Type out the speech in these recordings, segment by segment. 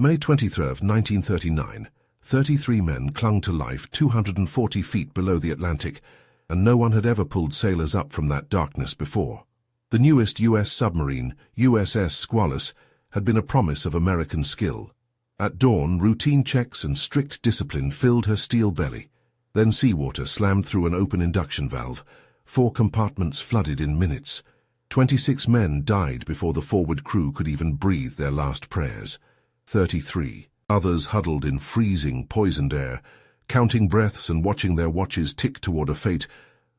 May 23, 1939, 33 men clung to life 240 feet below the Atlantic, and no one had ever pulled sailors up from that darkness before. The newest U.S. submarine, USS Squalus, had been a promise of American skill. At dawn, routine checks and strict discipline filled her steel belly. Then seawater slammed through an open induction valve. 4 compartments flooded in minutes. 26 men died before the forward crew could even breathe their last prayers. 33 others huddled in freezing, poisoned air, counting breaths and watching their watches tick toward a fate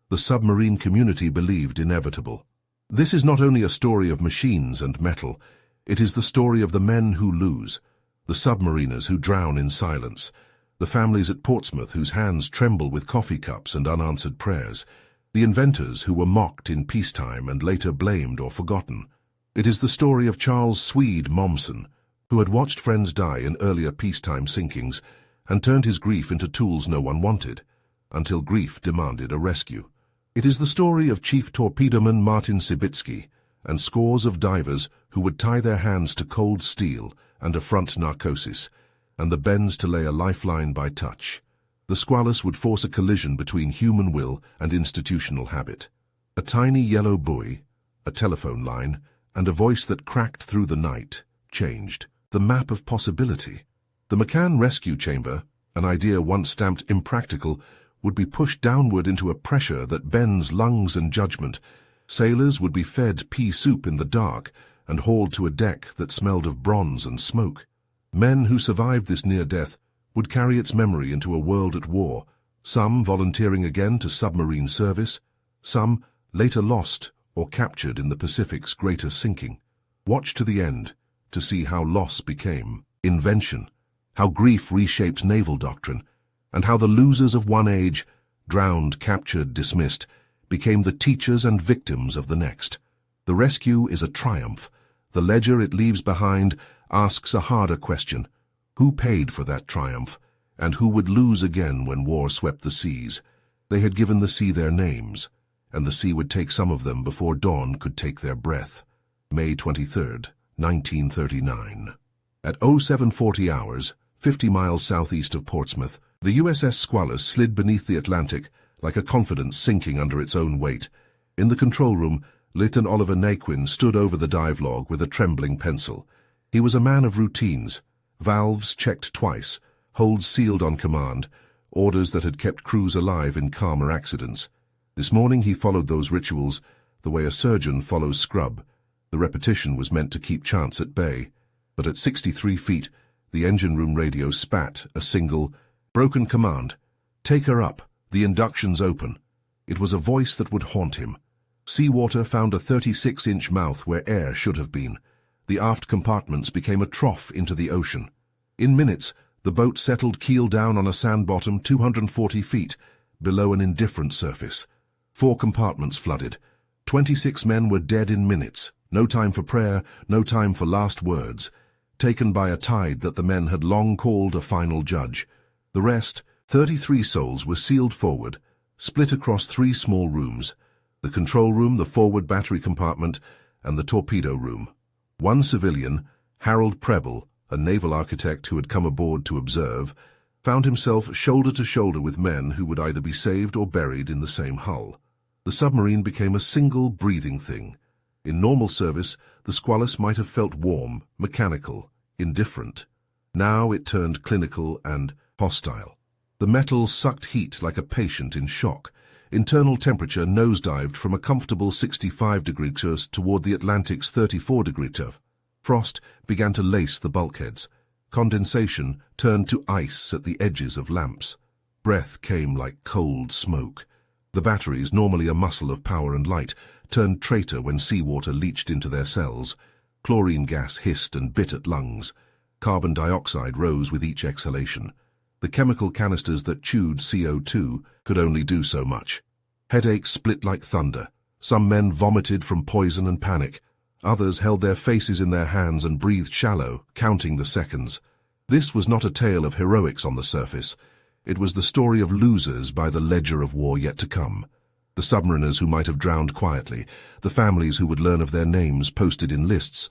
the submarine community believed inevitable. This is not only a story of machines and metal, it is the story of the men who lose, the submariners who drown in silence, the families at Portsmouth whose hands tremble with coffee cups and unanswered prayers, the inventors who were mocked in peacetime and later blamed or forgotten. It is the story of Charles Swede Momsen, who had watched friends die in earlier peacetime sinkings and turned his grief into tools no one wanted, until grief demanded a rescue. It is the story of Chief Torpedoman Martin Sibitsky and scores of divers who would tie their hands to cold steel and affront narcosis, and the bends to lay a lifeline by touch. The Squalus would force a collision between human will and institutional habit. A tiny yellow buoy, a telephone line, and a voice that cracked through the night changed the map of possibility. The McCann rescue chamber, an idea once stamped impractical, would be pushed downward into a pressure that bends lungs and judgment. Sailors would be fed pea soup in the dark and hauled to a deck that smelled of bronze and smoke. Men who survived this near death would carry its memory into a world at war, some volunteering again to submarine service, some later lost or captured in the Pacific's greater sinking. Watch to the end to see how loss became invention, how grief reshaped naval doctrine, and how the losers of one age, drowned, captured, dismissed, became the teachers and victims of the next. The rescue is a triumph. The ledger it leaves behind asks a harder question. Who paid for that triumph, and who would lose again when war swept the seas? They had given the sea their names, and the sea would take some of them before dawn could take their breath. May 23, 1939. At 0740 hours, 50 miles southeast of Portsmouth, the USS Squalus slid beneath the Atlantic like a confidence sinking under its own weight. In the control room, Lieutenant Oliver Naquin stood over the dive log with a trembling pencil. He was a man of routines, valves checked twice, holds sealed on command, orders that had kept crews alive in calmer accidents. This morning he followed those rituals the way a surgeon follows scrub. The repetition was meant to keep chance at bay, but at 63 feet, the engine room radio spat a single, broken command. Take her up. The induction's open. It was a voice that would haunt him. Seawater found a 36-inch mouth where air should have been. The aft compartments became a trough into the ocean. In minutes, the boat settled keel down on a sand bottom 240 feet, below an indifferent surface. 4 compartments flooded. 26 men were dead in minutes. No time for prayer, no time for last words. Taken by a tide that the men had long called a final judge. The rest, 33 souls, were sealed forward, split across 3 small rooms, the control room, the forward battery compartment, and the torpedo room. One civilian, Harold Preble, a naval architect who had come aboard to observe, found himself shoulder to shoulder with men who would either be saved or buried in the same hull. The submarine became a single breathing thing. In normal service, the Squalus might have felt warm, mechanical, indifferent. Now it turned clinical and hostile. The metal sucked heat like a patient in shock. Internal temperature nosedived from a comfortable 65 degrees Celsius toward the Atlantic's 34 degrees Celsius. Frost began to lace the bulkheads. Condensation turned to ice at the edges of lamps. Breath came like cold smoke. The batteries, normally a muscle of power and light, turned traitor when seawater leached into their cells. Chlorine gas hissed and bit at lungs. Carbon dioxide rose with each exhalation. The chemical canisters that chewed CO2 could only do so much. Headaches split like thunder. Some men vomited from poison and panic. Others held their faces in their hands and breathed shallow, counting the seconds. This was not a tale of heroics on the surface. It was the story of losers by the ledger of war yet to come. The submariners who might have drowned quietly, the families who would learn of their names posted in lists,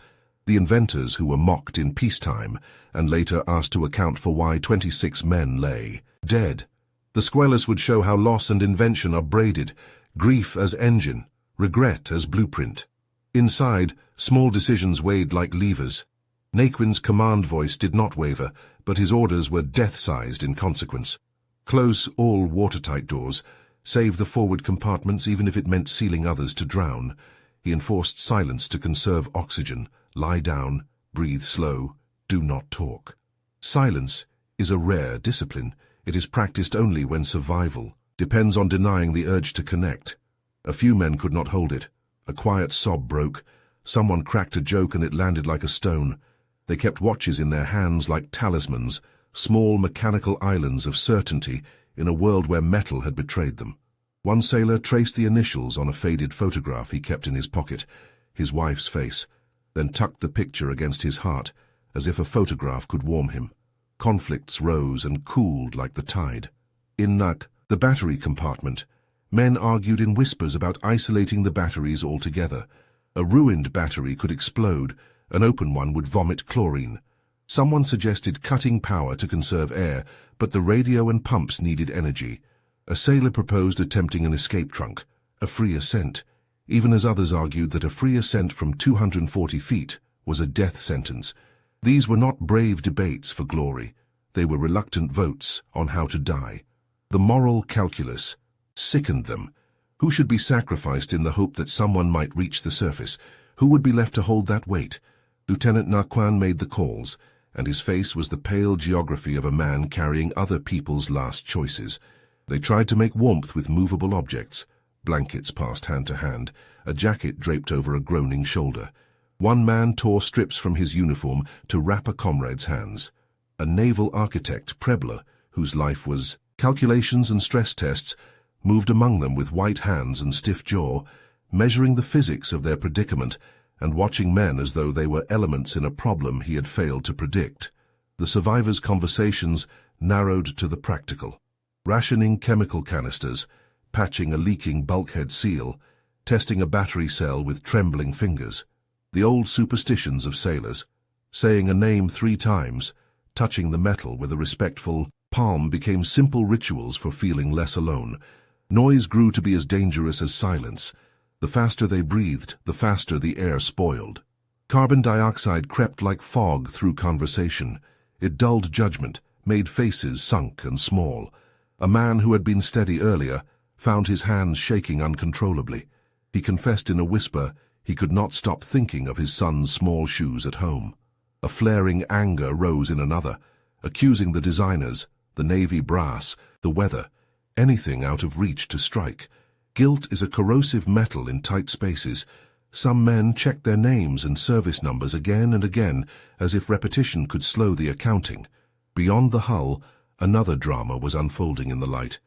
The inventors who were mocked in peacetime and later asked to account for why 26 men lay dead. The squalors would show how loss and invention are braided, grief as engine, regret as blueprint. Inside, small decisions weighed like levers. Naquin's command voice did not waver, but his orders were death-sized in consequence. Close all watertight doors, save the forward compartments even if it meant sealing others to drown. He enforced silence to conserve oxygen. Lie down, breathe slow, do not talk. Silence is a rare discipline. It is practiced only when survival depends on denying the urge to connect. A few men could not hold it. A quiet sob broke. Someone cracked a joke and it landed like a stone. They kept watches in their hands like talismans, small mechanical islands of certainty in a world where metal had betrayed them. One sailor traced the initials on a faded photograph he kept in his pocket, his wife's face, then tucked the picture against his heart, as if a photograph could warm him. Conflicts rose and cooled like the tide. In Nak, the battery compartment, men argued in whispers about isolating the batteries altogether. A ruined battery could explode, an open one would vomit chlorine. Someone suggested cutting power to conserve air, but the radio and pumps needed energy. A sailor proposed attempting an escape trunk, a free ascent, even as others argued that a free ascent from 240 feet was a death sentence. These were not brave debates for glory. They were reluctant votes on how to die. The moral calculus sickened them. Who should be sacrificed in the hope that someone might reach the surface? Who would be left to hold that weight? Lieutenant Naquin made the calls, and his face was the pale geography of a man carrying other people's last choices. They tried to make warmth with movable objects. Blankets passed hand to hand, a jacket draped over a groaning shoulder. One man tore strips from his uniform to wrap a comrade's hands. A naval architect, Prebler, whose life was calculations and stress tests, moved among them with white hands and stiff jaw, measuring the physics of their predicament and watching men as though they were elements in a problem he had failed to predict. The survivors' conversations narrowed to the practical. Rationing chemical canisters, patching a leaking bulkhead seal, testing a battery cell with trembling fingers. The old superstitions of sailors, saying a name 3 times, touching the metal with a respectful palm became simple rituals for feeling less alone. Noise grew to be as dangerous as silence. The faster they breathed, the faster the air spoiled. Carbon dioxide crept like fog through conversation. It dulled judgment, made faces sunk and small. A man who had been steady earlier found his hands shaking uncontrollably. He confessed in a whisper he could not stop thinking of his son's small shoes at home. A flaring anger rose in another, accusing the designers, the Navy brass, the weather, anything out of reach to strike. Guilt is a corrosive metal in tight spaces. Some men checked their names and service numbers again and again, as if repetition could slow the accounting. Beyond the hull, another drama was unfolding in the light.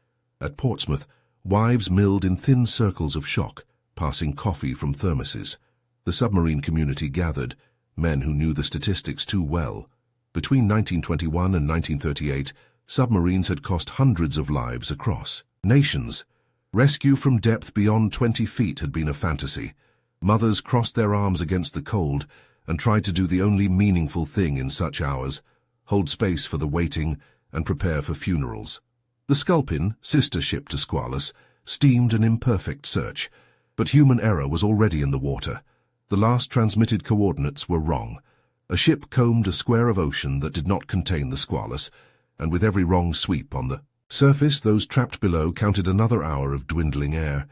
At Portsmouth, wives milled in thin circles of shock, passing coffee from thermoses. The submarine community gathered, men who knew the statistics too well. Between 1921 and 1938, submarines had cost hundreds of lives across nations. Rescue from depth beyond 20 feet had been a fantasy. Mothers crossed their arms against the cold and tried to do the only meaningful thing in such hours, hold space for the waiting and prepare for funerals. The Sculpin, sister ship to Squalus, steamed an imperfect search, but human error was already in the water. The last transmitted coordinates were wrong. A ship combed a square of ocean that did not contain the Squalus, and with every wrong sweep on the surface, those trapped below counted another hour of dwindling air.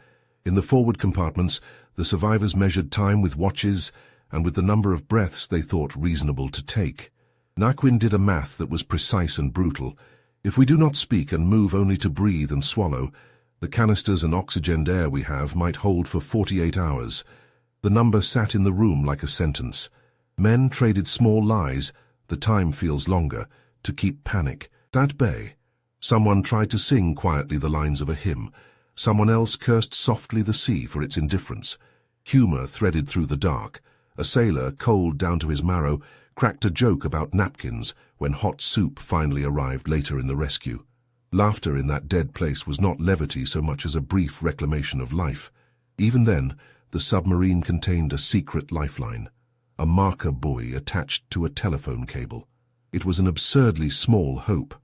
In the forward compartments, the survivors measured time with watches and with the number of breaths they thought reasonable to take. Naquin did a math that was precise and brutal. If we do not speak and move only to breathe and swallow, the canisters and oxygened air we have might hold for 48 hours. The number sat in the room like a sentence. Men traded small lies, the time feels longer, to keep panic at bay. Someone tried to sing quietly the lines of a hymn. Someone else cursed softly the sea for its indifference. Humor threaded through the dark. A sailor, cold down to his marrow, cracked a joke about napkins when hot soup finally arrived later in the rescue. Laughter in that dead place was not levity so much as a brief reclamation of life. Even then, the submarine contained a secret lifeline. a marker buoy attached to a telephone cable. It was an absurdly small hope.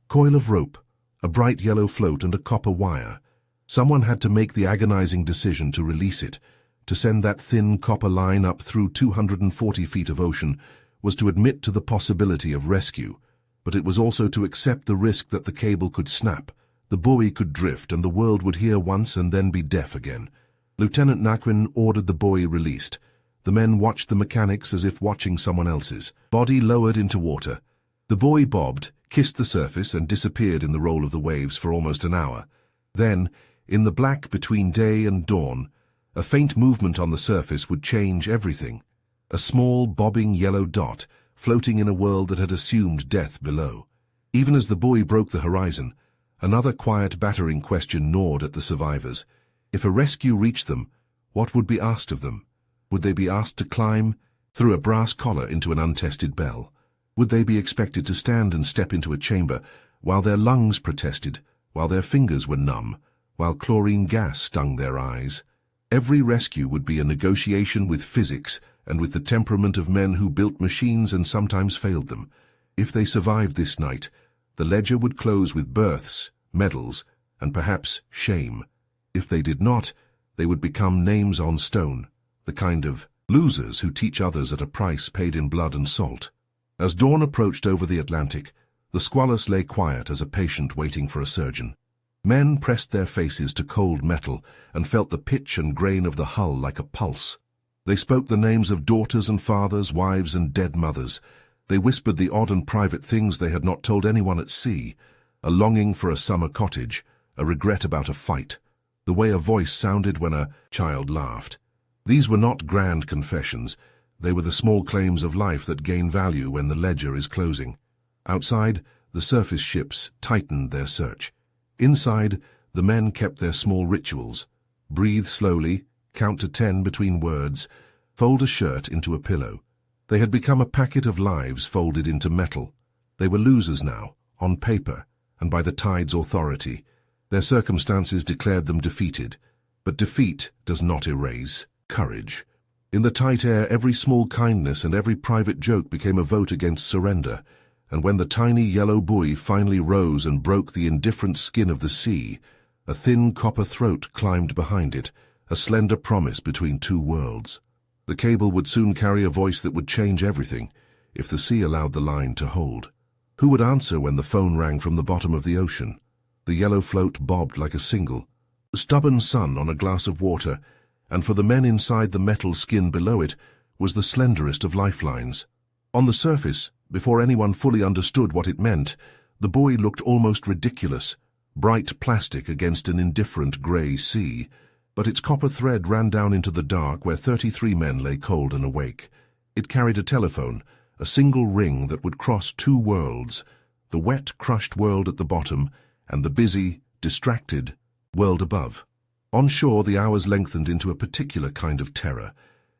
Coil of rope, a bright yellow float and a copper wire. Someone had to make the agonizing decision to release it. To send that thin copper line up through 240 feet of ocean was to admit to the possibility of rescue, but it was also to accept the risk that the cable could snap, the buoy could drift, and the world would hear once and then be deaf again. Lieutenant Naquin ordered the buoy released. The men watched the mechanics as if watching someone else's. Body lowered into water. The buoy bobbed, kissed the surface, and disappeared in the roll of the waves for almost an hour. Then, in the black between day and dawn, a faint movement on the surface would change everything. A small, bobbing yellow dot, floating in a world that had assumed death below. Even as the buoy broke the horizon, another quiet, battering question gnawed at the survivors. If a rescue reached them, what would be asked of them? Would they be asked to climb through a brass collar into an untested bell? Would they be expected to stand and step into a chamber while their lungs protested, while their fingers were numb, while chlorine gas stung their eyes? Every rescue would be a negotiation with physics and with the temperament of men who built machines and sometimes failed them. If they survived this night, the ledger would close with births, medals, and perhaps shame. If they did not, they would become names on stone, the kind of losers who teach others at a price paid in blood and salt. As dawn approached over the Atlantic, the Squalus lay quiet as a patient waiting for a surgeon. Men pressed their faces to cold metal and felt the pitch and grain of the hull like a pulse. They spoke the names of daughters and fathers, wives and dead mothers. They whispered the odd and private things they had not told anyone at sea, a longing for a summer cottage, a regret about a fight, the way a voice sounded when a child laughed. These were not grand confessions. They were the small claims of life that gain value when the ledger is closing. Outside, the surface ships tightened their search. Inside, the men kept their small rituals. Breathe slowly, count to 10 between words, fold a shirt into a pillow. They had become a packet of lives folded into metal. They were losers now, on paper, and by the tide's authority. Their circumstances declared them defeated. But defeat does not erase courage. In the tight air, every small kindness and every private joke became a vote against surrender. And when the tiny yellow buoy finally rose and broke the indifferent skin of the sea, a thin copper throat climbed behind it, a slender promise between two worlds. The cable would soon carry a voice that would change everything, if the sea allowed the line to hold. Who would answer when the phone rang from the bottom of the ocean? The yellow float bobbed like a single, stubborn sun on a glass of water, and for the men inside the metal skin below it was the slenderest of lifelines. On the surface, before anyone fully understood what it meant, the buoy looked almost ridiculous, bright plastic against an indifferent grey sea, but its copper thread ran down into the dark where 33 men lay cold and awake. It carried a telephone, a single ring that would cross two worlds, the wet, crushed world at the bottom and the busy, distracted world above. On shore, the hours lengthened into a particular kind of terror.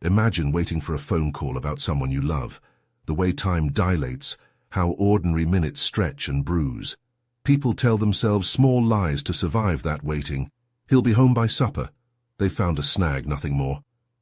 Imagine waiting for a phone call about someone you love. The way time dilates, how ordinary minutes stretch and bruise. People tell themselves small lies to survive that waiting. He'll be home by supper. They found a snag, nothing more.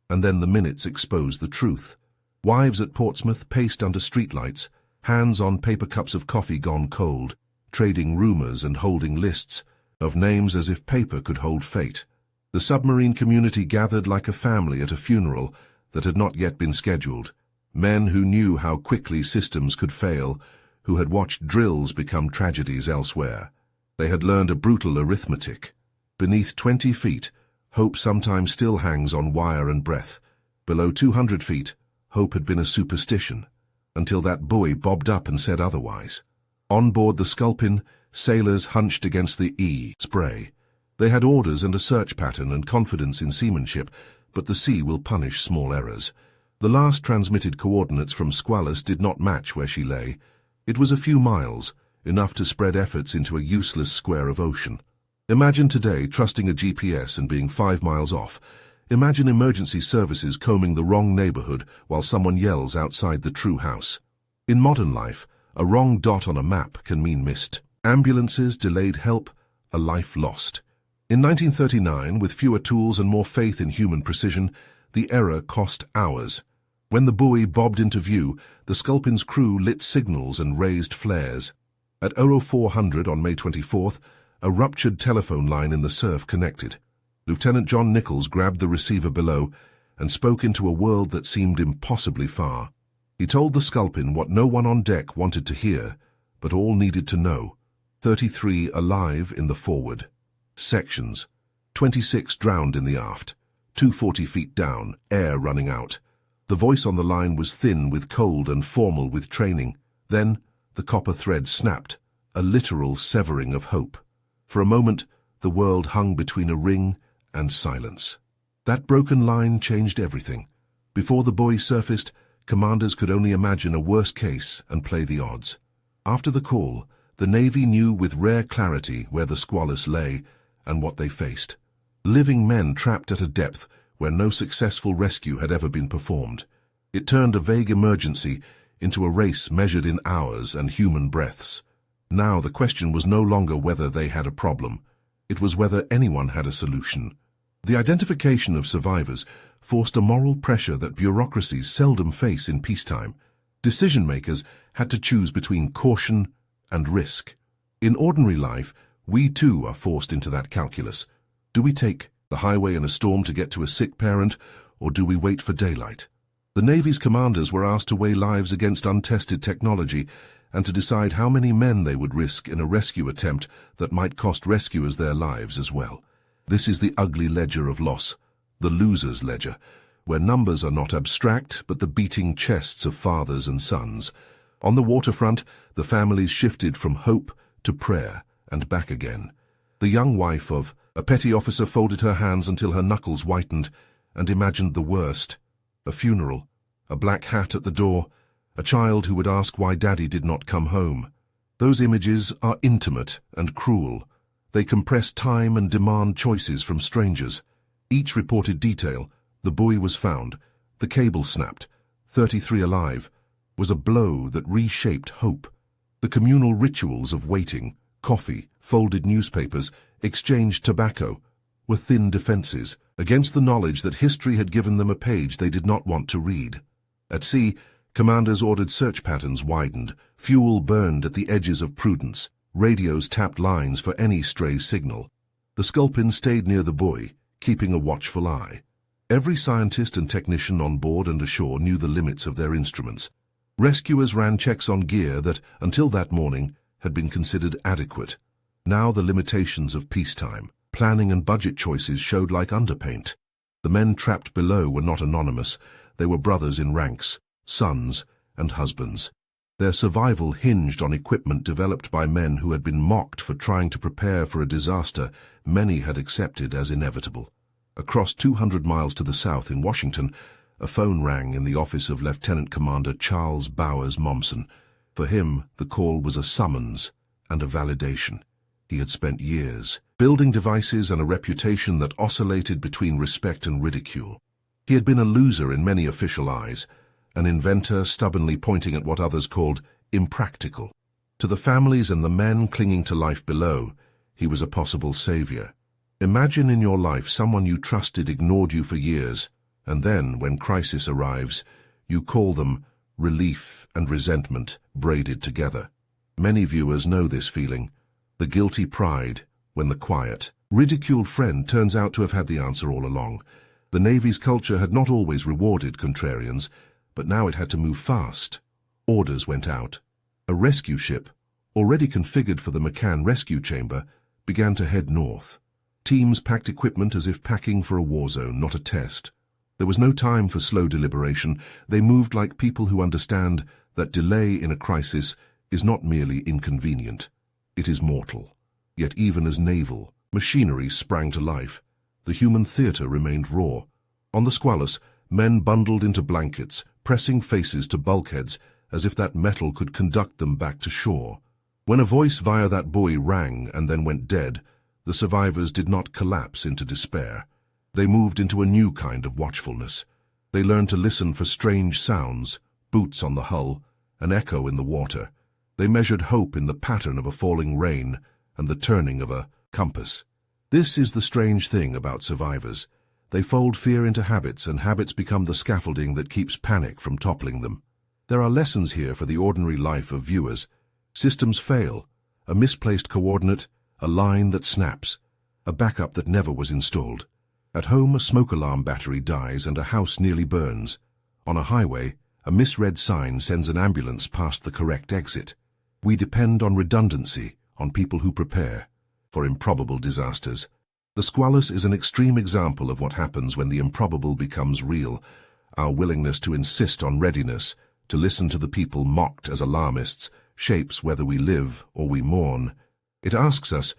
And then the minutes expose the truth. Wives at Portsmouth paced under streetlights, hands on paper cups of coffee gone cold, trading rumors and holding lists of names as if paper could hold fate. The submarine community gathered like a family at a funeral that had not yet been scheduled. Men who knew how quickly systems could fail, who had watched drills become tragedies elsewhere. They had learned a brutal arithmetic. Beneath 20 feet, hope sometimes still hangs on wire and breath. Below 200 feet, hope had been a superstition, until that buoy bobbed up and said otherwise. On board the Sculpin, sailors hunched against the spray. They had orders and a search pattern and confidence in seamanship, but the sea will punish small errors. The last transmitted coordinates from Squalus did not match where she lay. It was a few miles, enough to spread efforts into a useless square of ocean. Imagine today trusting a GPS and being 5 miles off. Imagine emergency services combing the wrong neighborhood while someone yells outside the true house. In modern life, a wrong dot on a map can mean missed. Ambulances, delayed help, a life lost. In 1939, with fewer tools and more faith in human precision, the error cost hours. When the buoy bobbed into view, the Sculpin's crew lit signals and raised flares. At 0400 on May 24th, a ruptured telephone line in the surf connected. Lieutenant John Nichols grabbed the receiver below and spoke into a world that seemed impossibly far. He told the Sculpin what no one on deck wanted to hear, but all needed to know. 33 alive in the forward sections, 26 drowned in the aft, 240 feet down, air running out. The voice on the line was thin with cold and formal with training. Then the copper thread snapped, a literal severing of hope. For a moment, the world hung between a ring and silence. That broken line changed everything. Before the buoy surfaced, commanders could only imagine a worst case and play the odds. After the call, the Navy knew with rare clarity where the Squalus lay and what they faced. Living men trapped at a depth where no successful rescue had ever been performed. It turned a vague emergency into a race measured in hours and human breaths. Now the question was no longer whether they had a problem. It was whether anyone had a solution. The identification of survivors forced a moral pressure that bureaucracies seldom face in peacetime. Decision-makers had to choose between caution and risk. In ordinary life, we too are forced into that calculus. Do we take the highway in a storm to get to a sick parent, or do we wait for daylight? The Navy's commanders were asked to weigh lives against untested technology and to decide how many men they would risk in a rescue attempt that might cost rescuers their lives as well. This is the ugly ledger of loss, the loser's ledger, where numbers are not abstract but the beating chests of fathers and sons. On the waterfront, the families shifted from hope to prayer and back again. The young wife of a petty officer folded her hands until her knuckles whitened and imagined the worst. A funeral, a black hat at the door, a child who would ask why Daddy did not come home. Those images are intimate and cruel. They compress time and demand choices from strangers. Each reported detail, the buoy was found, the cable snapped, 33 alive, was a blow that reshaped hope. The communal rituals of waiting, coffee, folded newspapers, exchanged tobacco, were thin defenses against the knowledge that history had given them a page they did not want to read. At sea, commanders ordered search patterns widened, fuel burned at the edges of prudence, radios tapped lines for any stray signal. The Sculpin stayed near the buoy, keeping a watchful eye. Every scientist and technician on board and ashore knew the limits of their instruments. Rescuers ran checks on gear that, until that morning, had been considered adequate. Now the limitations of peacetime, planning and budget choices showed like underpaint. The men trapped below were not anonymous. They were brothers in ranks, sons and husbands. Their survival hinged on equipment developed by men who had been mocked for trying to prepare for a disaster many had accepted as inevitable. Across 200 miles to the south in Washington, a phone rang in the office of Lieutenant Commander Charles Bowers Momsen. For him, the call was a summons and a validation. He had spent years building devices and a reputation that oscillated between respect and ridicule. He had been a loser in many official eyes, an inventor stubbornly pointing at what others called impractical. To the families and the men clinging to life below, he was a possible savior. Imagine in your life someone you trusted ignored you for years, and then, when crisis arrives, you call them relief and resentment braided together. Many viewers know this feeling, the guilty pride when the quiet, ridiculed friend turns out to have had the answer all along. The Navy's culture had not always rewarded contrarians, but now it had to move fast. Orders went out. A rescue ship, already configured for the McCann rescue chamber, began to head north. Teams packed equipment as if packing for a war zone, not a test. There was no time for slow deliberation. They moved like people who understand that delay in a crisis is not merely inconvenient. It is mortal. Yet even as naval machinery sprang to life, the human theater remained raw. On the Squalus, men bundled into blankets, pressing faces to bulkheads as if that metal could conduct them back to shore. When a voice via that buoy rang and then went dead, the survivors did not collapse into despair. They moved into a new kind of watchfulness. They learned to listen for strange sounds, boots on the hull, an echo in the water. They measured hope in the pattern of a falling rain and the turning of a compass. This is the strange thing about survivors. They fold fear into habits, and habits become the scaffolding that keeps panic from toppling them. There are lessons here for the ordinary life of viewers. Systems fail, a misplaced coordinate, a line that snaps, a backup that never was installed. At home, a smoke alarm battery dies and a house nearly burns. On a highway, a misread sign sends an ambulance past the correct exit. We depend on redundancy, on people who prepare for improbable disasters. The Squalus is an extreme example of what happens when the improbable becomes real. Our willingness to insist on readiness, to listen to the people mocked as alarmists, shapes whether we live or we mourn. It asks us,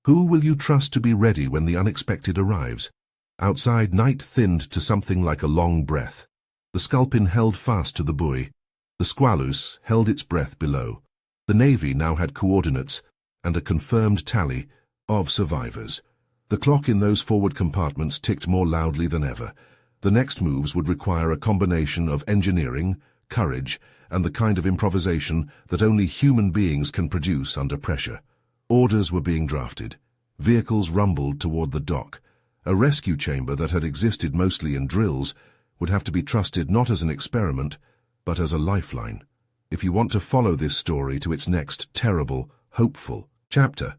who will you trust to be ready when the unexpected arrives? Outside, night thinned to something like a long breath. The sculpin held fast to the buoy. The Squalus held its breath below. The Navy now had coordinates and a confirmed tally of survivors. The clock in those forward compartments ticked more loudly than ever. The next moves would require a combination of engineering, courage, and the kind of improvisation that only human beings can produce under pressure. Orders were being drafted. Vehicles rumbled toward the dock. A rescue chamber that had existed mostly in drills would have to be trusted not as an experiment, but as a lifeline. If you want to follow this story to its next terrible, hopeful chapter,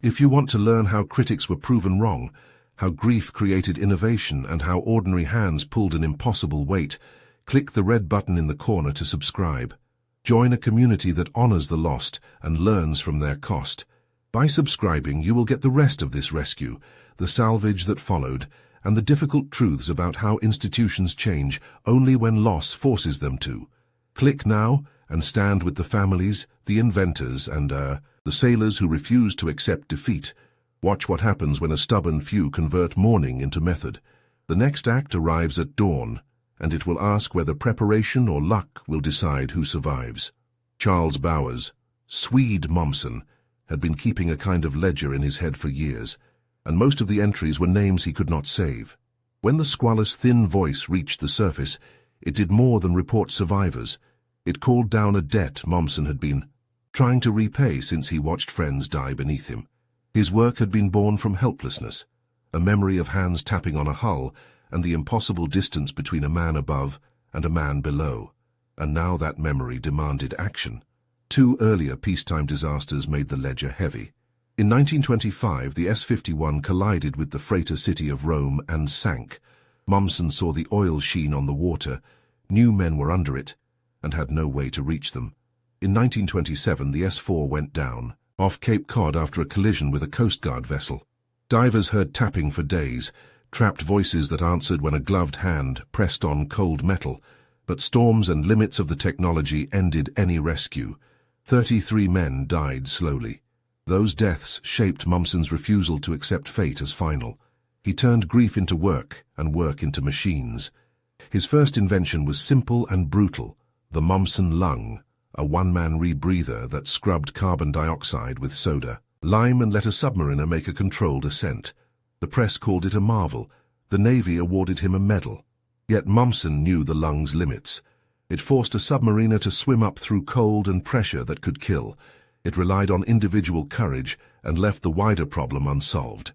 if you want to learn how critics were proven wrong, how grief created innovation, and how ordinary hands pulled an impossible weight, click the red button in the corner to subscribe. Join a community that honors the lost and learns from their cost. By subscribing, you will get the rest of this rescue, the salvage that followed, and the difficult truths about how institutions change only when loss forces them to. Click now and stand with the families, the inventors, and the sailors who refuse to accept defeat. Watch what happens when a stubborn few convert mourning into method. The next act arrives at dawn, and it will ask whether preparation or luck will decide who survives. Charles Bowers, Swede Mommsen, had been keeping a kind of ledger in his head for years, and most of the entries were names he could not save. When the Squalus' thin voice reached the surface, it did more than report survivors. It called down a debt Mommsen had been trying to repay since he watched friends die beneath him. His work had been born from helplessness, a memory of hands tapping on a hull and the impossible distance between a man above and a man below. And now that memory demanded action. 2 earlier peacetime disasters made the ledger heavy. In 1925, the S-51 collided with the freighter city of Rome and sank. Mommsen saw the oil sheen on the water, knew men were under it, and had no way to reach them. In 1927, the S-4 went down, off Cape Cod after a collision with a Coast Guard vessel. Divers heard tapping for days, trapped voices that answered when a gloved hand pressed on cold metal, but storms and limits of the technology ended any rescue. 33 men died slowly. Those deaths shaped Mommsen's refusal to accept fate as final. He turned grief into work and work into machines. His first invention was simple and brutal, the Mommsen lung, a one-man rebreather that scrubbed carbon dioxide with soda, lime, and let a submariner make a controlled ascent. The press called it a marvel. The Navy awarded him a medal. Yet Mommsen knew the lung's limits. It forced a submariner to swim up through cold and pressure that could kill. It relied on individual courage and left the wider problem unsolved.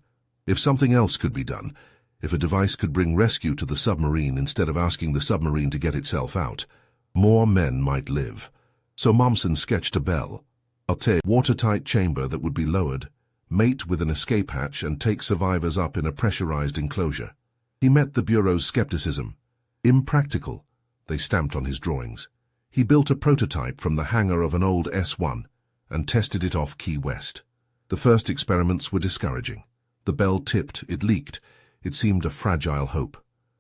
If something else could be done, if a device could bring rescue to the submarine instead of asking the submarine to get itself out, more men might live. So Mommsen sketched a bell, a watertight chamber that would be lowered, mate with an escape hatch, and take survivors up in a pressurized enclosure. He met the Bureau's skepticism. Impractical, they stamped on his drawings. He built a prototype from the hangar of an old S-1 and tested it off Key West. The first experiments were discouraging. The bell tipped, it leaked. It seemed a fragile hope.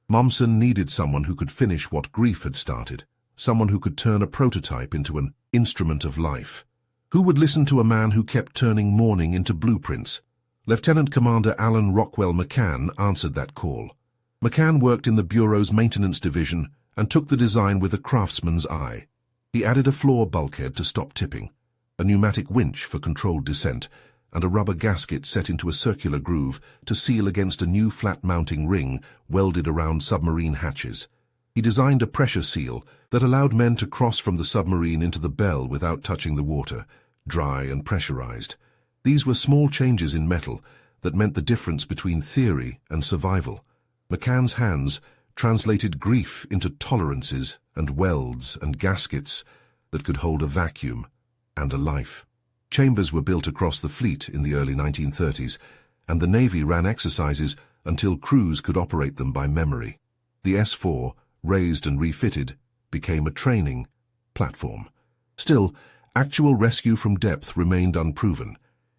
Mommsen needed someone who could finish what grief had started, someone who could turn a prototype into an instrument of life. Who would listen to a man who kept turning mourning into blueprints? Lieutenant Commander Alan Rockwell McCann answered that call. McCann worked in the Bureau's maintenance division and took the design with a craftsman's eye. He added a floor bulkhead to stop tipping, a pneumatic winch for controlled descent, and a rubber gasket set into a circular groove to seal against a new flat-mounting ring welded around submarine hatches. He designed a pressure seal that allowed men to cross from the submarine into the bell without touching the water, dry and pressurized. These were small changes in metal that meant the difference between theory and survival. McCann's hands translated grief into tolerances and welds and gaskets that could hold a vacuum and a life. Chambers were built across the fleet in the early 1930s, and the Navy ran exercises until crews could operate them by memory. The S-4, raised and refitted, became a training platform. Still, actual rescue from depth remained unproven.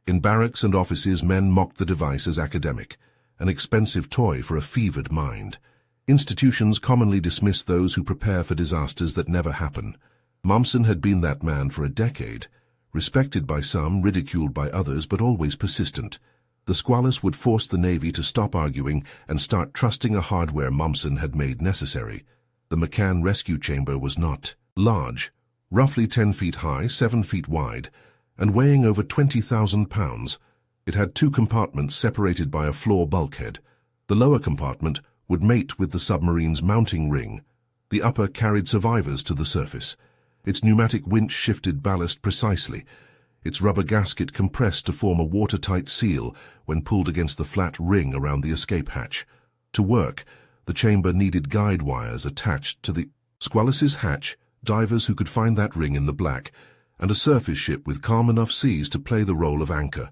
In barracks and offices, men mocked the device as academic, an expensive toy for a fevered mind. Institutions commonly dismiss those who prepare for disasters that never happen. Mommsen had been that man for a decade, respected by some, ridiculed by others, but always persistent. The Squalus would force the Navy to stop arguing and start trusting a hardware Mommsen had made necessary. The McCann rescue chamber was not large, roughly 10 feet high, 7 feet wide, and weighing over 20,000 pounds. It had 2 compartments separated by a floor bulkhead. The lower compartment would mate with the submarine's mounting ring. The upper carried survivors to the surface. Its pneumatic winch shifted ballast precisely. Its rubber gasket compressed to form a watertight seal when pulled against the flat ring around the escape hatch. To work, the chamber needed guide wires attached to the Squalus's hatch, divers who could find that ring in the black, and a surface ship with calm enough seas to play the role of anchor.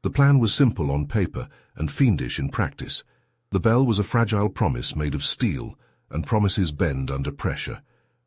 The plan was simple on paper and fiendish in practice. The bell was a fragile promise made of steel, and promises bend under pressure.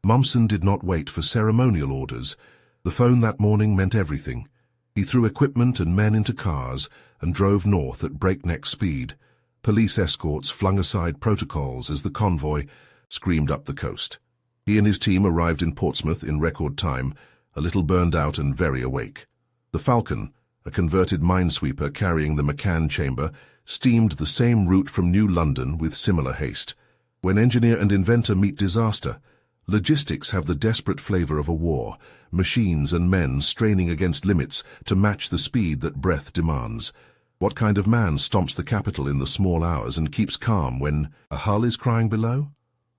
Mommsen did not wait for ceremonial orders. The phone that morning meant everything. He threw equipment and men into cars and drove north at breakneck speed. Police escorts flung aside protocols as the convoy screamed up the coast. He and his team arrived in Portsmouth in record time, a little burned out and very awake. The Falcon, a converted minesweeper carrying the McCann chamber, steamed the same route from New London with similar haste. When engineer and inventor meet disaster, logistics have the desperate flavor of a war, machines and men straining against limits to match the speed that breath demands. What kind of man stomps the capital in the small hours and keeps calm when a hull is crying below?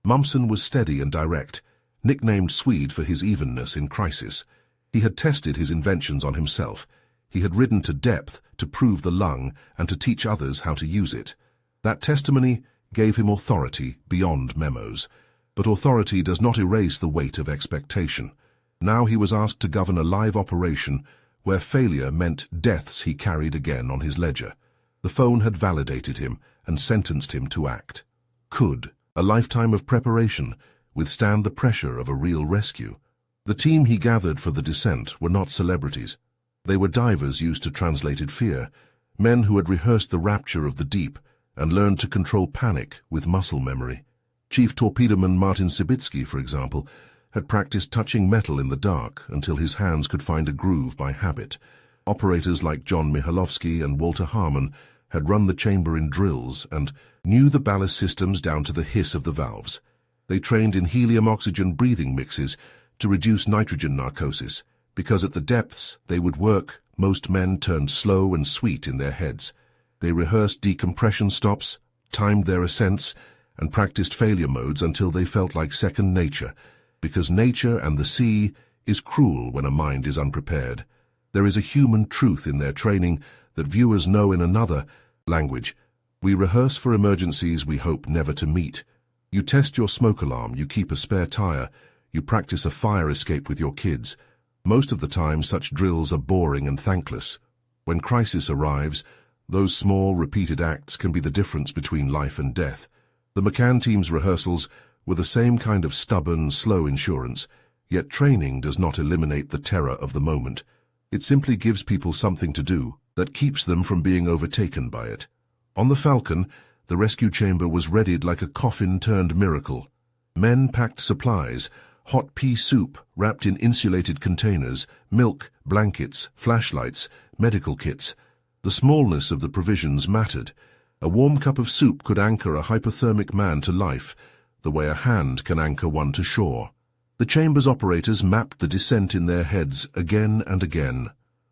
Mommsen was steady and direct, nicknamed Swede for his evenness in crisis. He had tested his inventions on himself. He had ridden to depth to prove the lung and to teach others how to use it. That testimony gave him authority beyond memos. But authority does not erase the weight of expectation. Now he was asked to govern a live operation where failure meant deaths he carried again on his ledger. The phone had validated him and sentenced him to act. Could a lifetime of preparation withstand the pressure of a real rescue? The team he gathered for the descent were not celebrities. They were divers used to translated fear, men who had rehearsed the rapture of the deep and learned to control panic with muscle memory. Chief torpedoman Martin Sibitsky, for example, had practiced touching metal in the dark until his hands could find a groove by habit. Operators like John Mihailovsky and Walter Harmon had run the chamber in drills and knew the ballast systems down to the hiss of the valves. They trained in helium-oxygen breathing mixes to reduce nitrogen narcosis, because at the depths they would work, most men turned slow and sweet in their heads. They rehearsed decompression stops, timed their ascents, and practiced failure modes until they felt like second nature, because nature and the sea is cruel when a mind is unprepared. There is a human truth in their training that viewers know in another language. We rehearse for emergencies we hope never to meet. You test your smoke alarm, you keep a spare tire, you practice a fire escape with your kids. Most of the time such drills are boring and thankless. When crisis arrives, those small, repeated acts can be the difference between life and death. The McCann team's rehearsals were the same kind of stubborn, slow insurance, yet training does not eliminate the terror of the moment. It simply gives people something to do that keeps them from being overtaken by it. On the Falcon, the rescue chamber was readied like a coffin-turned miracle. Men packed supplies, hot pea soup wrapped in insulated containers, milk, blankets, flashlights, medical kits. The smallness of the provisions mattered. A warm cup of soup could anchor a hypothermic man to life, the way a hand can anchor one to shore. The chamber's operators mapped the descent in their heads again and again.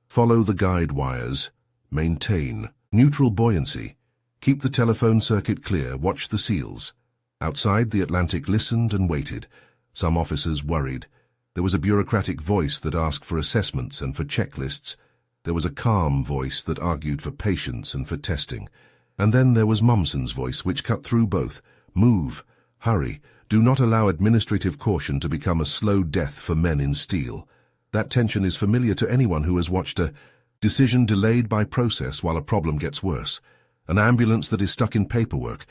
Follow the guide wires. Maintain neutral buoyancy. Keep the telephone circuit clear. Watch the seals. Outside, the Atlantic listened and waited. Some officers worried. There was a bureaucratic voice that asked for assessments and for checklists. There was a calm voice that argued for patience and for testing. And then there was Mumson's voice, which cut through both. Move. Hurry. Do not allow administrative caution to become a slow death for men in steel. That tension is familiar to anyone who has watched a decision delayed by process while a problem gets worse, an ambulance that is stuck in paperwork,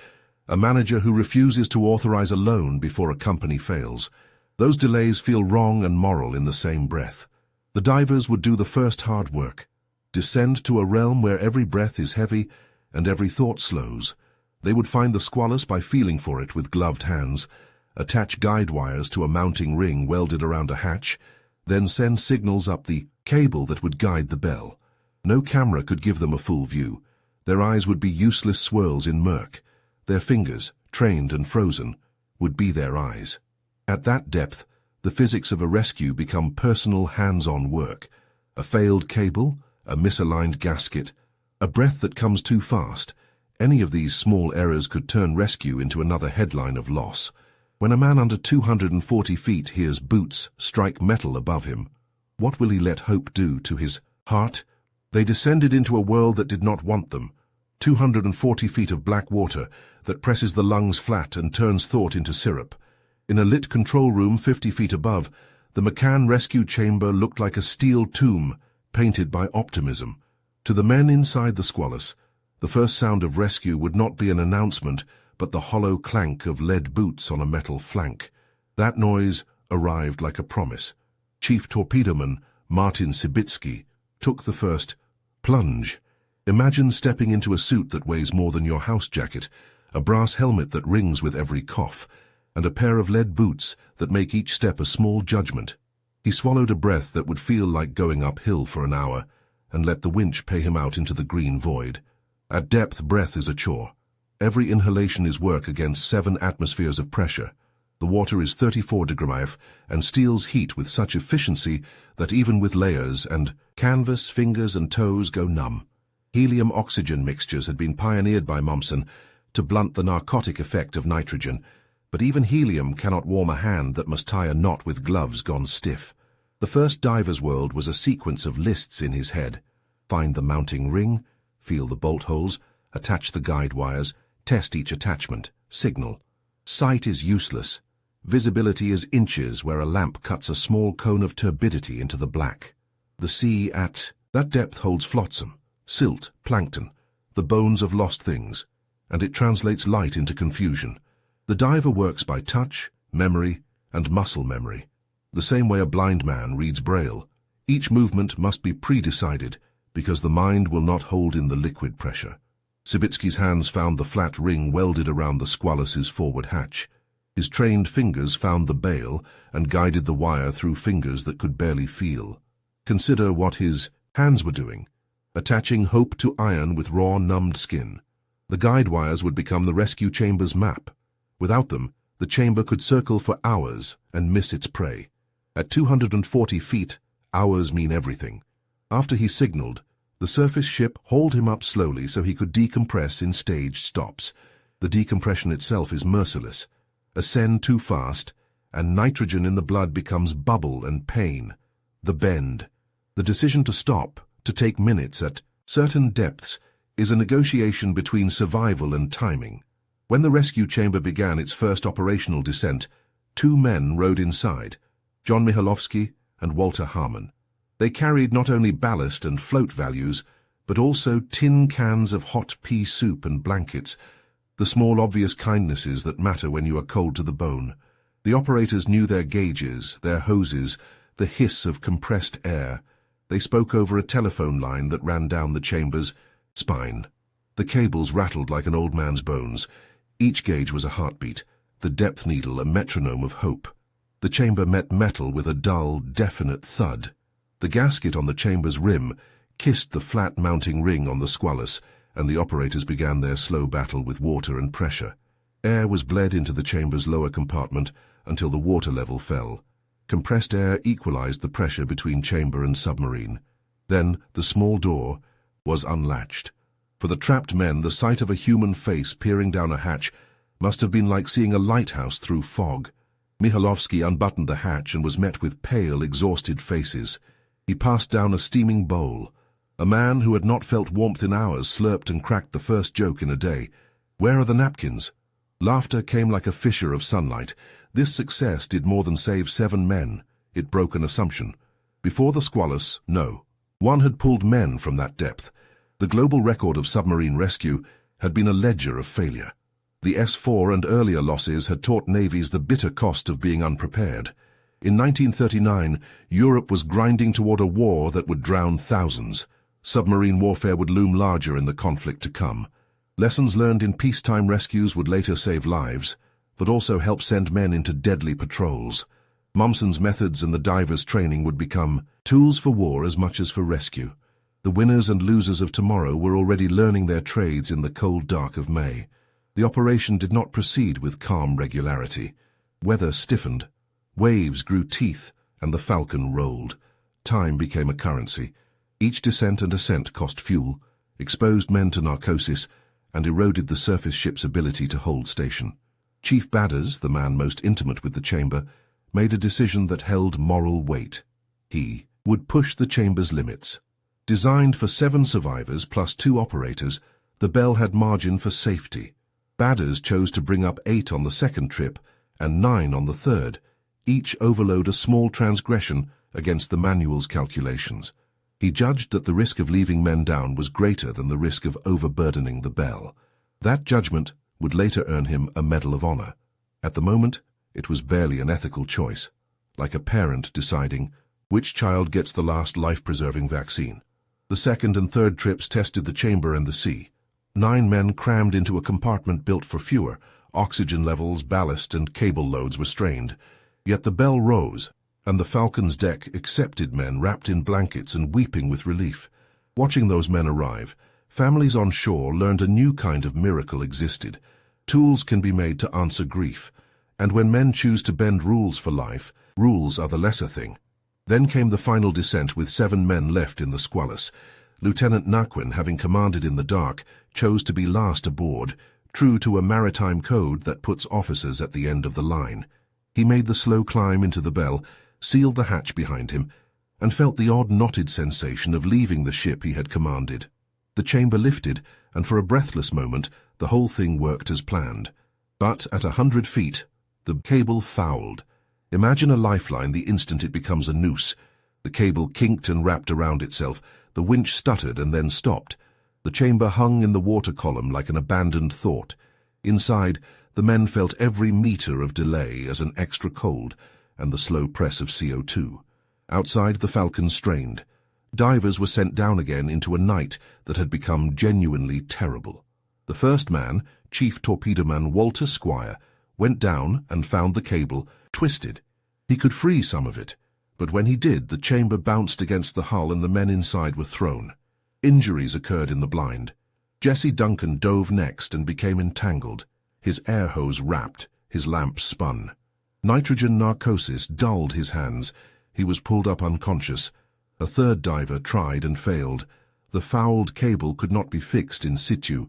a manager who refuses to authorize a loan before a company fails. Those delays feel wrong and moral in the same breath. The divers would do the first hard work, descend to a realm where every breath is heavy and every thought slows. They would find the squalus by feeling for it with gloved hands, attach guide wires to a mounting ring welded around a hatch, then send signals up the cable that would guide the bell. No camera could give them a full view. Their eyes would be useless swirls in murk. Their fingers, trained and frozen, would be their eyes. At that depth, the physics of a rescue become personal, hands-on work. A failed cable, a misaligned gasket, a breath that comes too fast. Any of these small errors could turn rescue into another headline of loss. When a man under 240 feet hears boots strike metal above him, what will he let hope do to his heart? They descended into a world that did not want them. 240 feet of black water that presses the lungs flat and turns thought into syrup. In a lit control room 50 feet above, the McCann rescue chamber looked like a steel tomb painted by optimism. To the men inside the squalus, the first sound of rescue would not be an announcement, but the hollow clank of lead boots on a metal flank. That noise arrived like a promise. Chief Torpedoman Martin Sibitsky took the first plunge. Imagine stepping into a suit that weighs more than your house jacket, a brass helmet that rings with every cough, and a pair of lead boots that make each step a small judgment. He swallowed a breath that would feel like going uphill for an hour, and let the winch pay him out into the green void. At depth, breath is a chore. Every inhalation is work against 7 atmospheres of pressure. The water is 34 degrees and steals heat with such efficiency that even with layers and canvas, fingers and toes go numb. Helium-oxygen mixtures had been pioneered by Mumson to blunt the narcotic effect of nitrogen, but even helium cannot warm a hand that must tie a knot with gloves gone stiff. The first diver's world was a sequence of lists in his head. Find the mounting ring, feel the bolt holes, attach the guide wires, test each attachment, signal. Sight is useless. Visibility is inches where a lamp cuts a small cone of turbidity into the black. The sea at that depth holds flotsam, silt, plankton, the bones of lost things, and it translates light into confusion. The diver works by touch, memory, and muscle memory. The same way a blind man reads Braille. Each movement must be pre-decided, because the mind will not hold in the liquid pressure. Sibitsky's hands found the flat ring welded around the squalus's forward hatch. His trained fingers found the bail and guided the wire through fingers that could barely feel. Consider what his hands were doing, attaching hope to iron with raw, numbed skin. The guide wires would become the rescue chamber's map. Without them, the chamber could circle for hours and miss its prey. At 240 feet, hours mean everything. After he signaled, the surface ship hauled him up slowly so he could decompress in staged stops. The decompression itself is merciless. Ascend too fast, and nitrogen in the blood becomes bubble and pain. The bend. The decision to stop, to take minutes at certain depths, is a negotiation between survival and timing. When the rescue chamber began its first operational descent, 2 men rode inside, John Mihailovsky and Walter Harmon. They carried not only ballast and float values, but also tin cans of hot pea soup and blankets, the small obvious kindnesses that matter when you are cold to the bone. The operators knew their gauges, their hoses, the hiss of compressed air. They spoke over a telephone line that ran down the chamber's spine. The cables rattled like an old man's bones. Each gauge was a heartbeat, the depth needle a metronome of hope. The chamber met metal with a dull, definite thud. The gasket on the chamber's rim kissed the flat mounting ring on the squalus, and the operators began their slow battle with water and pressure. Air was bled into the chamber's lower compartment until the water level fell. Compressed air equalized the pressure between chamber and submarine. Then the small door was unlatched. For the trapped men, the sight of a human face peering down a hatch must have been like seeing a lighthouse through fog. Mihailovsky unbuttoned the hatch and was met with pale, exhausted faces. He passed down a steaming bowl. A man who had not felt warmth in hours slurped and cracked the first joke in a day. "Where are the napkins?" Laughter came like a fissure of sunlight. This success did more than save 7 men. It broke an assumption. Before the squalus, no. One had pulled men from that depth. The global record of submarine rescue had been a ledger of failure. The S-4 and earlier losses had taught navies the bitter cost of being unprepared. In 1939, Europe was grinding toward a war that would drown thousands. Submarine warfare would loom larger in the conflict to come. Lessons learned in peacetime rescues would later save lives, but also help send men into deadly patrols. Mumson's methods and the divers' training would become tools for war as much as for rescue. The winners and losers of tomorrow were already learning their trades in the cold dark of May. The operation did not proceed with calm regularity. Weather stiffened. Waves grew teeth, and the Falcon rolled. Time became a currency. Each descent and ascent cost fuel, exposed men to narcosis, and eroded the surface ship's ability to hold station. Chief Badders, the man most intimate with the chamber, made a decision that held moral weight. He would push the chamber's limits. Designed for 7 survivors plus 2 operators, the Bell had margin for safety. Badders chose to bring up 8 on the second trip and 9 on the third. Each overload a small transgression against the manual's calculations. He judged that the risk of leaving men down was greater than the risk of overburdening the Bell. That judgment would later earn him a Medal of Honor. At the moment, it was barely an ethical choice, like a parent deciding which child gets the last life-preserving vaccine. The second and third trips tested the chamber and the sea. 9 men crammed into a compartment built for fewer. Oxygen levels, ballast, and cable loads were strained. Yet the Bell rose, and the Falcon's deck accepted men wrapped in blankets and weeping with relief. Watching those men arrive, families on shore learned a new kind of miracle existed. Tools can be made to answer grief, and when men choose to bend rules for life, rules are the lesser thing. Then came the final descent with 7 men left in the squalus. Lieutenant Naquin, having commanded in the dark, chose to be last aboard, true to a maritime code that puts officers at the end of the line. He made the slow climb into the Bell, sealed the hatch behind him, and felt the odd knotted sensation of leaving the ship he had commanded. The chamber lifted, and for a breathless moment, the whole thing worked as planned. But at 100 feet, the cable fouled. Imagine a lifeline the instant it becomes a noose. The cable kinked and wrapped around itself. The winch stuttered and then stopped. The chamber hung in the water column like an abandoned thought. Inside, the men felt every meter of delay as an extra cold and the slow press of CO2. Outside, the Falcon strained. Divers were sent down again into a night that had become genuinely terrible. The first man, Chief Torpedoman Walter Squire, went down and found the cable twisted. He could free some of it, but when he did, the chamber bounced against the hull and the men inside were thrown. Injuries occurred in the blind. Jesse Duncan dove next and became entangled. His air hose rapped, his lamp spun. Nitrogen narcosis dulled his hands. He was pulled up unconscious. A third diver tried and failed. The fouled cable could not be fixed in situ.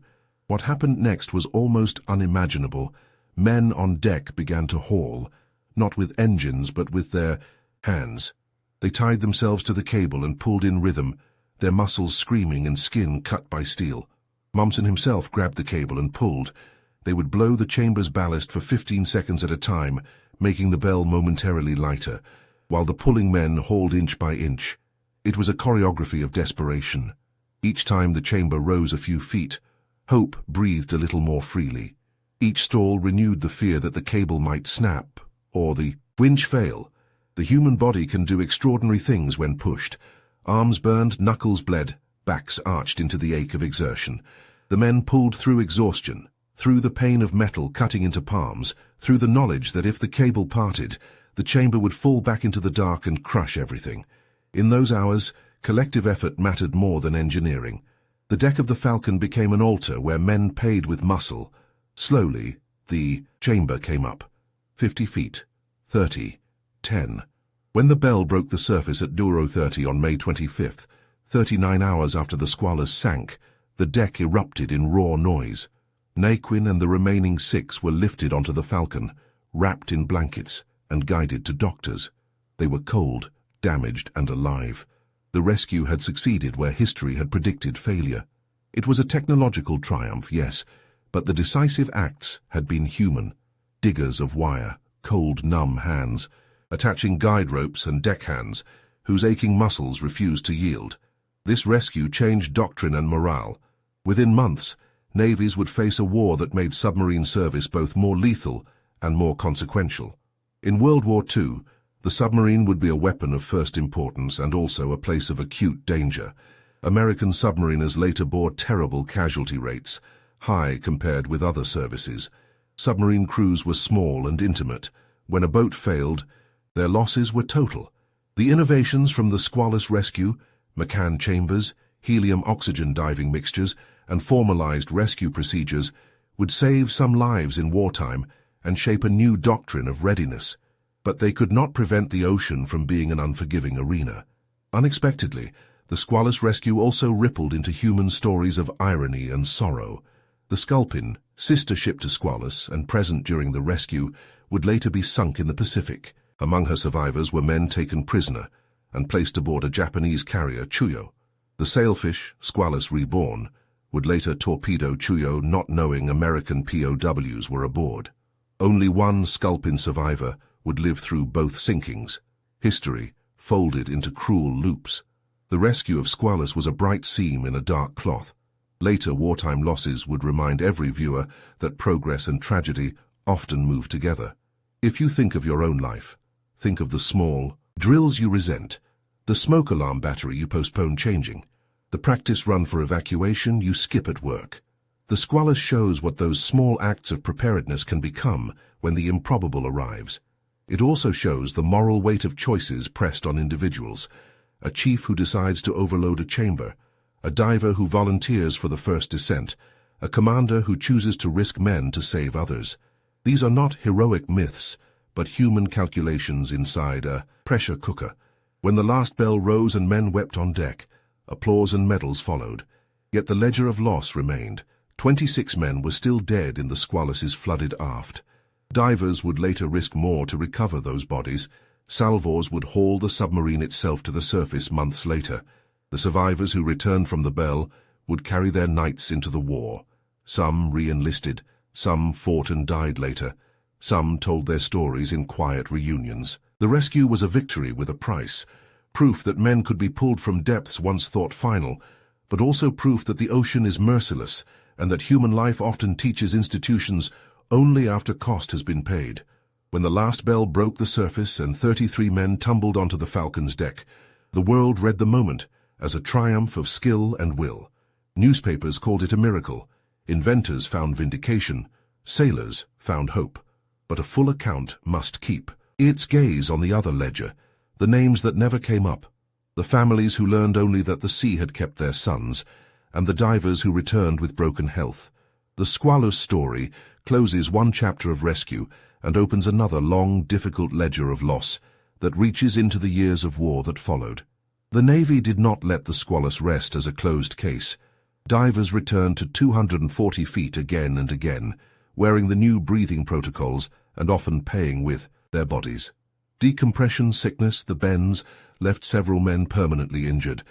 What happened next was almost unimaginable. Men on deck began to haul, not with engines but with their hands. They tied themselves to the cable and pulled in rhythm, their muscles screaming and skin cut by steel. Mumson himself grabbed the cable and pulled. They would blow the chamber's ballast for 15 seconds at a time, making the Bell momentarily lighter, while the pulling men hauled inch by inch. It was a choreography of desperation. Each time the chamber rose a few feet, hope breathed a little more freely. Each stall renewed the fear that the cable might snap, or the winch fail. The human body can do extraordinary things when pushed. Arms burned, knuckles bled, backs arched into the ache of exertion. The men pulled through exhaustion, through the pain of metal cutting into palms, through the knowledge that if the cable parted, the chamber would fall back into the dark and crush everything. In those hours, collective effort mattered more than engineering. The deck of the Falcon became an altar where men paid with muscle. Slowly, the chamber came up. 50 feet, 30, 10. When the Bell broke the surface at Douro 30 on May 25th, 39 hours after the squalus sank, the deck erupted in raw noise. Naquin and the remaining 6 were lifted onto the Falcon, wrapped in blankets, and guided to doctors. They were cold, damaged, and alive. The rescue had succeeded where history had predicted failure. It was a technological triumph, yes, but the decisive acts had been human. Diggers of wire, cold, numb hands, attaching guide ropes and deckhands, whose aching muscles refused to yield. This rescue changed doctrine and morale. Within months, navies would face a war that made submarine service both more lethal and more consequential. In World War II, the submarine would be a weapon of first importance and also a place of acute danger. American submariners later bore terrible casualty rates, high compared with other services. Submarine crews were small and intimate. When a boat failed, their losses were total. The innovations from the Squalus rescue, McCann chambers, helium-oxygen diving mixtures, and formalized rescue procedures would save some lives in wartime and shape a new doctrine of readiness. But they could not prevent the ocean from being an unforgiving arena. Unexpectedly, the Squalus rescue also rippled into human stories of irony and sorrow. The Sculpin, sister ship to Squalus and present during the rescue, would later be sunk in the Pacific. Among her survivors were men taken prisoner and placed aboard a Japanese carrier, Chuyo. The sailfish, Squalus Reborn, would later torpedo Chuyo, not knowing American POWs were aboard. Only one Sculpin survivor would live through both sinkings. History folded into cruel loops. The rescue of Squalus was a bright seam in a dark cloth. Later wartime losses would remind every viewer that progress and tragedy often move together. If you think of your own life, think of the small drills you resent, the smoke alarm battery you postpone changing, the practice run for evacuation you skip at work. The Squalus shows what those small acts of preparedness can become when the improbable arrives. It also shows the moral weight of choices pressed on individuals. A chief who decides to overload a chamber, a diver who volunteers for the first descent, a commander who chooses to risk men to save others. These are not heroic myths, but human calculations inside a pressure cooker. When the last bell rose and men wept on deck, applause and medals followed. Yet the ledger of loss remained. 26 men were still dead in the Squalus's flooded aft. Divers would later risk more to recover those bodies. Salvors would haul the submarine itself to the surface months later. The survivors who returned from the Belle would carry their knights into the war. Some re-enlisted, some fought and died later. Some told their stories in quiet reunions. The rescue was a victory with a price, proof that men could be pulled from depths once thought final, but also proof that the ocean is merciless and that human life often teaches institutions only after cost has been paid. When the last bell broke the surface and 33 men tumbled onto the Falcon's deck, the world read the moment as a triumph of skill and will. Newspapers called it a miracle. Inventors found vindication. Sailors found hope. But a full account must keep its gaze on the other ledger, the names that never came up, the families who learned only that the sea had kept their sons, and the divers who returned with broken health. The Squalus story closes one chapter of rescue and opens another long, difficult ledger of loss that reaches into the years of war that followed. The Navy did not let the Squalus rest as a closed case. Divers returned to 240 feet again and again, wearing the new breathing protocols and often paying with their bodies. Decompression sickness, the bends, left several men permanently injured.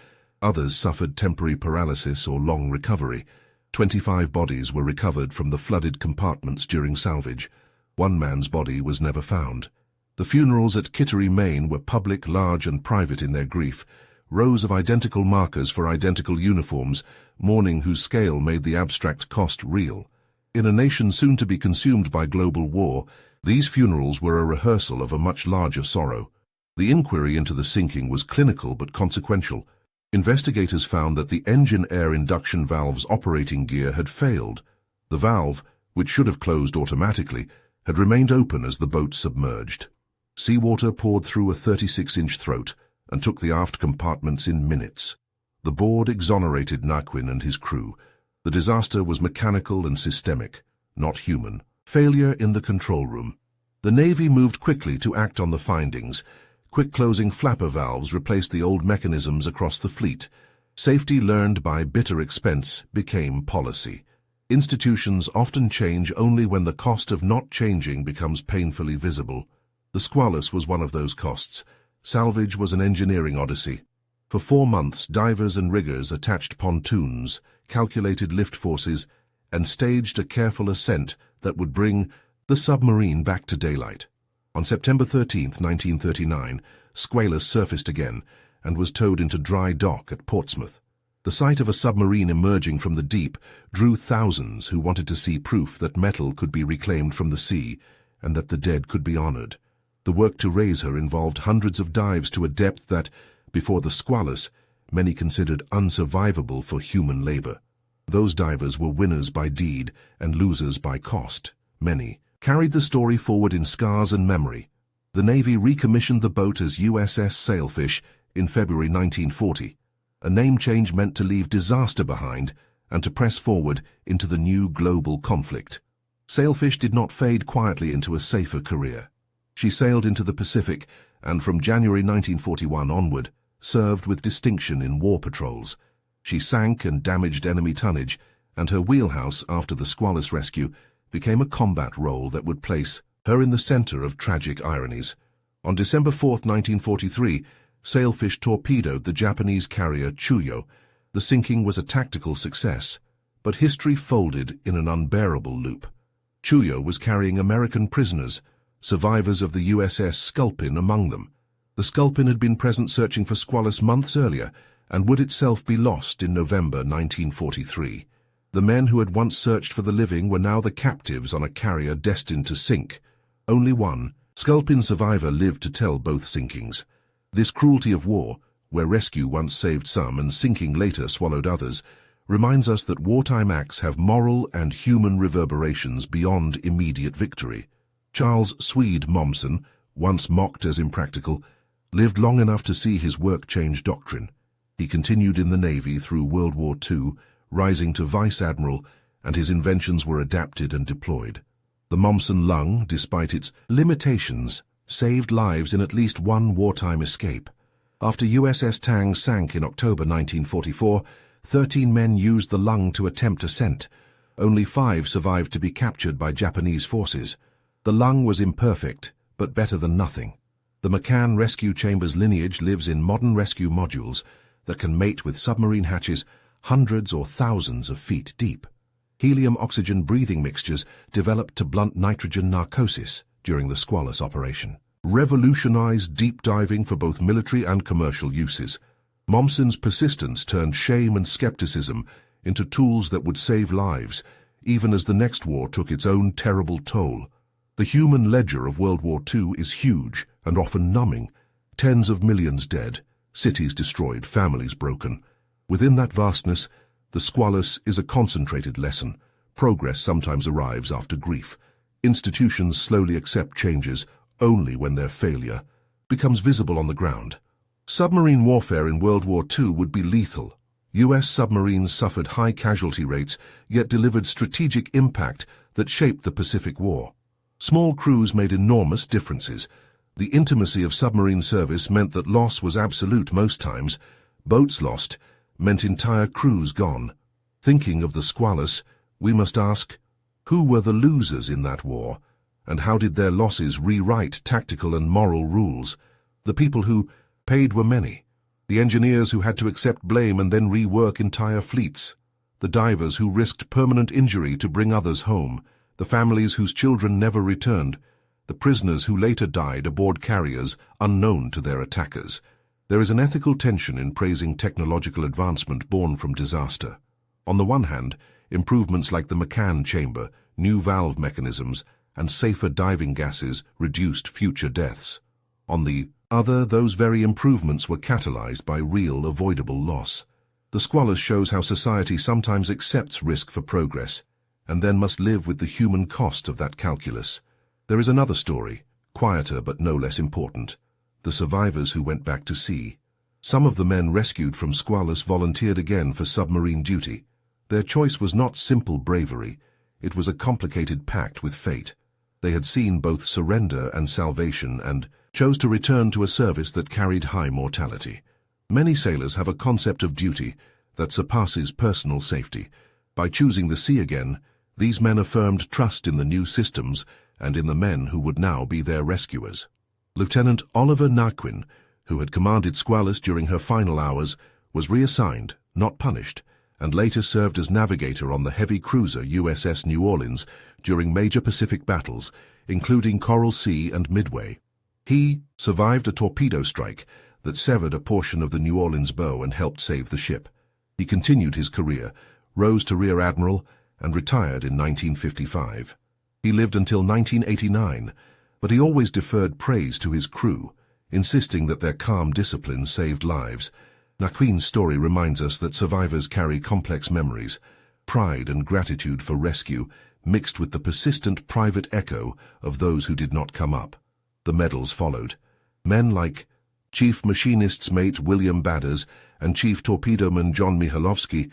Others suffered temporary paralysis or long recovery. 25 bodies were recovered from the flooded compartments during salvage. One man's body was never found. The funerals at Kittery, Maine were public, large and private in their grief. Rows of identical markers for identical uniforms, mourning whose scale made the abstract cost real. In a nation soon to be consumed by global war, these funerals were a rehearsal of a much larger sorrow. The inquiry into the sinking was clinical but consequential. Investigators found that the engine air induction valve's operating gear had failed. The valve, which should have closed automatically, had remained open as the boat submerged. Seawater poured through a 36-inch throat and took the aft compartments in minutes. The board exonerated Naquin and his crew. The disaster was mechanical and systemic, not human. Failure in the control room. The Navy moved quickly to act on the findings. Quick-closing flapper valves replaced the old mechanisms across the fleet. Safety learned by bitter expense became policy. Institutions often change only when the cost of not changing becomes painfully visible. The Squalus was one of those costs. Salvage was an engineering odyssey. For 4 months, divers and riggers attached pontoons, calculated lift forces, and staged a careful ascent that would bring the submarine back to daylight. On September 13, 1939, Squalus surfaced again and was towed into dry dock at Portsmouth. The sight of a submarine emerging from the deep drew thousands who wanted to see proof that metal could be reclaimed from the sea and that the dead could be honored. The work to raise her involved hundreds of dives to a depth that, before the Squalus, many considered unsurvivable for human labor. Those divers were winners by deed and losers by cost. Many carried the story forward in scars and memory. The Navy recommissioned the boat as USS Sailfish in February 1940. A name change meant to leave disaster behind and to press forward into the new global conflict. Sailfish did not fade quietly into a safer career. She sailed into the Pacific and from January 1941 onward served with distinction in war patrols. She sank and damaged enemy tonnage, and her wheelhouse after the Squalus rescue became a combat role that would place her in the center of tragic ironies. On December 4, 1943, Sailfish torpedoed the Japanese carrier Chuyo. The sinking was a tactical success, but history folded in an unbearable loop. Chuyo was carrying American prisoners, survivors of the USS Sculpin among them. The Sculpin had been present searching for Squalus months earlier and would itself be lost in November 1943. The men who had once searched for the living were now the captives on a carrier destined to sink. Only one Sculpin survivor lived to tell both sinkings. This cruelty of war, where rescue once saved some and sinking later swallowed others, reminds us that wartime acts have moral and human reverberations beyond immediate victory. Charles Swede Mommsen, once mocked as impractical, lived long enough to see his work change doctrine. He continued in the Navy through World War II, rising to Vice Admiral, and his inventions were adapted and deployed. The Mommsen lung, despite its limitations, saved lives in at least one wartime escape. After USS Tang sank in October 1944, 13 men used the lung to attempt ascent. Only 5 survived to be captured by Japanese forces. The lung was imperfect, but better than nothing. The McCann rescue chamber's lineage lives in modern rescue modules that can mate with submarine hatches hundreds or thousands of feet deep. Helium-oxygen breathing mixtures developed to blunt nitrogen narcosis during the Squalus operation revolutionized deep diving for both military and commercial uses. Mommsen's persistence turned shame and skepticism into tools that would save lives, even as the next war took its own terrible toll. The human ledger of World War II is huge and often numbing. Tens of millions dead, cities destroyed, families broken. Within that vastness, the Squalus is a concentrated lesson. Progress sometimes arrives after grief. Institutions slowly accept changes only when their failure becomes visible on the ground. Submarine warfare in World War II would be lethal. U.S. submarines suffered high casualty rates, yet delivered strategic impact that shaped the Pacific War. Small crews made enormous differences. The intimacy of submarine service meant that loss was absolute most times. Boats lost meant entire crews gone. Thinking of the Squalus, we must ask, who were the losers in that war, and how did their losses rewrite tactical and moral rules? The people who paid were many. The engineers who had to accept blame and then rework entire fleets. The divers who risked permanent injury to bring others home. The families whose children never returned. The prisoners who later died aboard carriers unknown to their attackers. There is an ethical tension in praising technological advancement born from disaster. On the one hand, improvements like the McCann chamber, new valve mechanisms, and safer diving gases reduced future deaths. On the other, those very improvements were catalyzed by real, avoidable loss. The Squalus shows how society sometimes accepts risk for progress, and then must live with the human cost of that calculus. There is another story, quieter but no less important. The survivors who went back to sea. Some of the men rescued from Squalus volunteered again for submarine duty. Their choice was not simple bravery. It was a complicated pact with fate. They had seen both surrender and salvation and chose to return to a service that carried high mortality. Many sailors have a concept of duty that surpasses personal safety. By choosing the sea again, these men affirmed trust in the new systems and in the men who would now be their rescuers. Lieutenant Oliver Naquin, who had commanded Squalus during her final hours, was reassigned, not punished, and later served as navigator on the heavy cruiser USS New Orleans during major Pacific battles, including Coral Sea and Midway. He survived a torpedo strike that severed a portion of the New Orleans bow and helped save the ship. He continued his career, rose to Rear Admiral, and retired in 1955. He lived until 1989, but he always deferred praise to his crew, insisting that their calm discipline saved lives. Naquin's story reminds us that survivors carry complex memories, pride and gratitude for rescue, mixed with the persistent private echo of those who did not come up. The medals followed. Men like Chief Machinist's Mate William Badders and Chief Torpedoman John Mihailovsky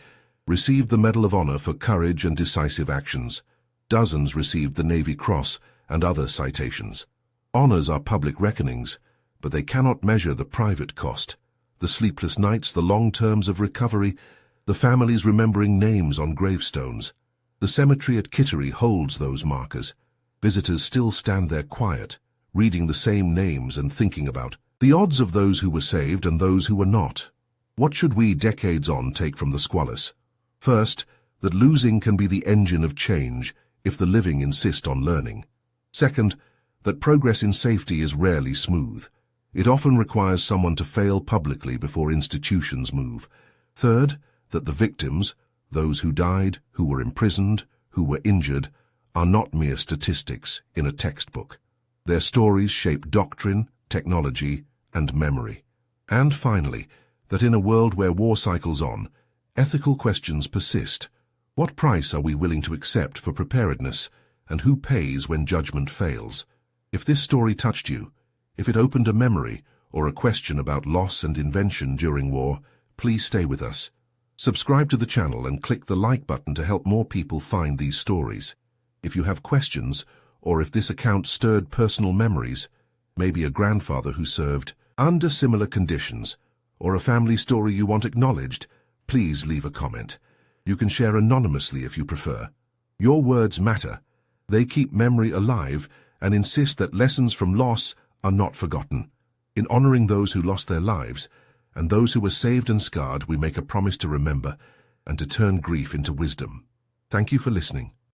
received the Medal of Honor for courage and decisive actions. Dozens received the Navy Cross and other citations. Honors are public reckonings, but they cannot measure the private cost. The sleepless nights, the long terms of recovery, the families remembering names on gravestones. The cemetery at Kittery holds those markers. Visitors still stand there quiet, reading the same names and thinking about the odds of those who were saved and those who were not. What should we, decades on, take from the Squalus? First, that losing can be the engine of change if the living insist on learning. Second, that progress in safety is rarely smooth. It often requires someone to fail publicly before institutions move. Third, that the victims, those who died, who were imprisoned, who were injured, are not mere statistics in a textbook. Their stories shape doctrine, technology, and memory. And finally, that in a world where war cycles on, ethical questions persist. What price are we willing to accept for preparedness, and who pays when judgment fails? If this story touched you, if it opened a memory or a question about loss and invention during war, please stay with us. Subscribe to the channel and click the like button to help more people find these stories. If you have questions, or if this account stirred personal memories, maybe a grandfather who served under similar conditions, or a family story you want acknowledged, please leave a comment. You can share anonymously if you prefer. Your words matter. They keep memory alive and insist that lessons from loss are not forgotten. In honoring those who lost their lives and those who were saved and scarred, we make a promise to remember and to turn grief into wisdom. Thank you for listening.